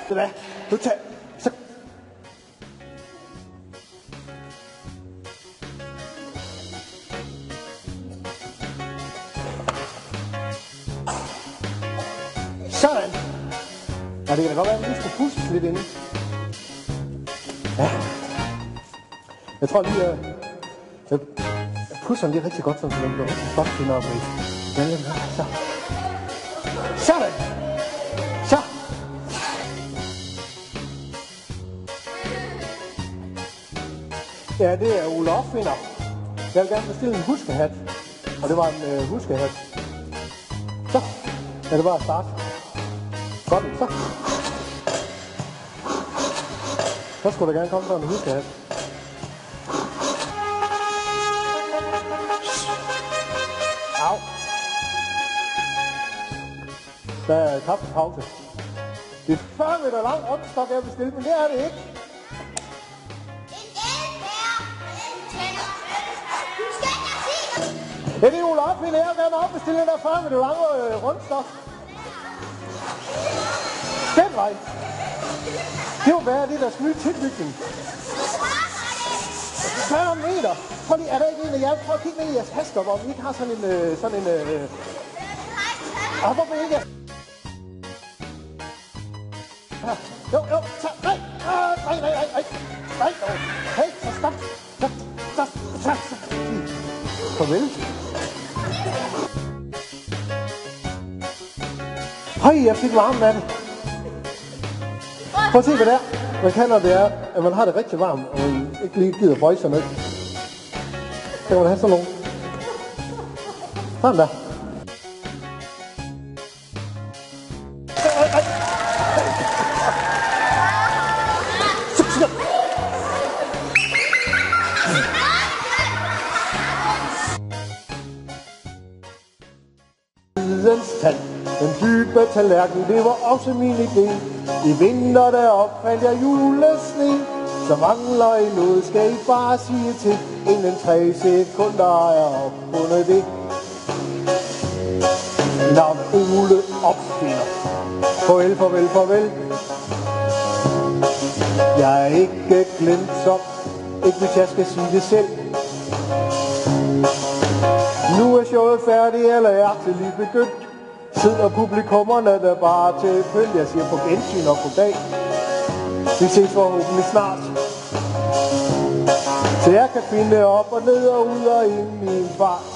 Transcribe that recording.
Det der. Nu tag. Så. Sådan. Ja, det kan da godt være, at vi lige skal puste lidt inde. Ja. Jeg tror lige, jeg pusser den lige rigtig godt, så den bliver rigtig godt til op i. Så. Sådan. Så. Ja, det er Ole Opfinder. Jeg vil gerne bestille en huskehat. Og det var en huskehat. Så. Ja, det var at starte. Sådan, så. Så skulle der gerne komme sådan en huskehat. Au. Der er kaffepause. Det er 40 meter lang rundestok, jeg bestilte, men det er det ikke. Ja, det er Ole Opfinder. Jeg vil gerne opbestille den der 40 meter lange rundestok. Den vej. Det må være det, der nye tilbygning. 40 meter. Prøv lige, er der ikke en af jer? Prøv at kigge ned i jeres tasker, hvor vi ikke har sådan en... hvorfor ikke? Jo, nej, hey, så stop. Farvel. Hej, jeg fik varmt vand. Prøv at se, hvad det er. Man kan, når det er, at man har det rigtig varmt, og man ikke lige gider bøje sig ned. Så kan man have sådan nogle. Sådan der. Den dybe tallerken, det var også min idé. I vinter derop fandt jeg julesne. Så mangler I noget, skal I bare sige til. Inden 3 sekunder er jeg opfundet det. Navn Ole Opfinder. Farvel, farvel, farvel. Jeg er ikke glemsom, ikke hvis jeg skal sige det selv. Nu er showet færdigt, eller er til lige begyndt. Sidder publikummerne der bare til følge. Jeg siger på gensyn og goddag. Vi ses forhåbentlig snart. Så jeg kan finde op og ned og ud og ind i en fart.